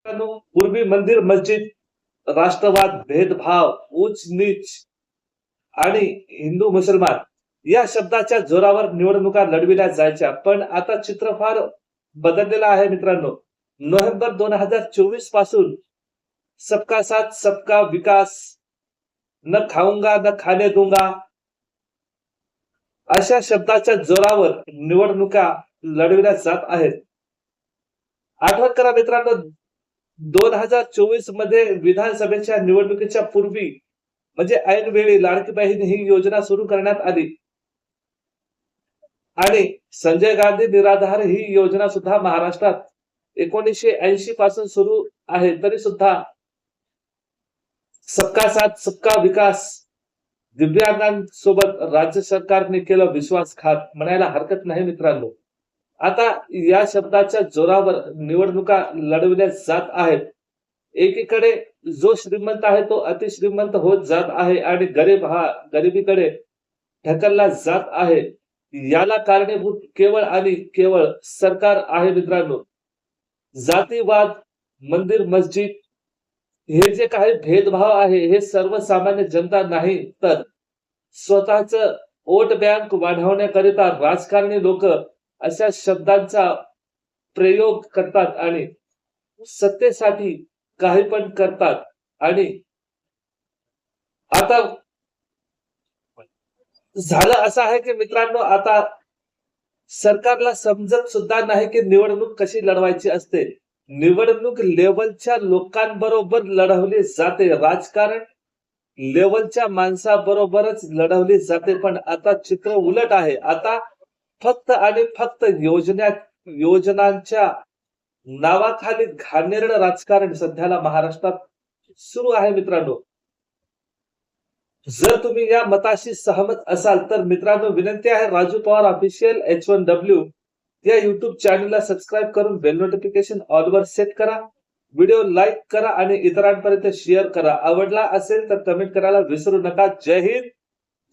पूर्वी मंदिर मस्जिद, राष्ट्रवाद, भेदभाव, उच्च नीच आणि हिंदू मुसलमान या शब्दाच्या जोरावर निवडणुका लढविल्या जायच्या. पण आता चित्र फार बदललेलं आहे मित्रांनो. नोव्हेंबर 2024 पासून सबका साथ सबका विकास, न खाऊंगा न खाने दूंगा अशा शब्दाच्या जोरावर निवडणुका लढविल्या जात आहेत. आठवण करा मित्रांनो, 2024 मध्ये विधानसभेच्या निवडणुकीच्या पूर्वी म्हणजे ऐनवेळी लाडकी बहीण ही योजना सुरू करण्यात आली आणि संजय गांधी निराधार ही योजना सुद्धा महाराष्ट्रात 1980 पासून सुरू आहे. तरी सुद्धा सबका साथ सबका विकास दिव्यांगांसोबत राज्य सरकारने केलं विश्वासघात म्हणायला हरकत नाही मित्रांनो. आता या शब्दाच्या जोरावर निवडणुका लढविल्या जात आहेत. एकीकडे जो श्रीमंत आहे तो अतिश्रीमंत होत जात आहे आणि गरीब हा गरिबीकडे ढकलला जात आहे. याला कारणीभूत केवळ आणि केवळ सरकार आहे मित्रांनो. जातीवाद, मंदिर मस्जिद हे जे काही भेदभाव आहे हे सर्वसामान्य जनता नाही तर स्वतःच वोट बँक वाढवण्याकरिता राजकारणी लोक अशा शब्दांचा प्रयोग करतात आणि सत्तेसाठी काही पण करतात. आणि आता झालं असं आहे की मित्रांनो, आता सरकारला समजत सुद्धा नाही की निवडणूक कशी लढवायची असते. निवडणूक लेवलच्या लोकांबरोबर लढवली जाते, राजकारण लेवलच्या माणसाबरोबरच लढवली जाते. पण आता चित्र उलट आहे. आता फक्त आणि फक्त योजनांच्या नावाखाली घाणेरडं राजकारण सध्याला महाराष्ट्रात सुरू आहे मित्रांनो. जर तुम्ही या मताशी सहमत असाल तर मित्रांनो विनंती आहे, राजू पवार ऑफिशियल H1W या युट्यूब चॅनलला सबस्क्राईब करून बेल नोटिफिकेशन ऑल वर सेट करा. व्हिडिओ लाईक करा आणि इतरांपर्यंत शेअर करा. आवडला असेल तर कमेंट करायला विसरू नका. जय हिंद,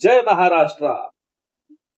जय महाराष्ट्र.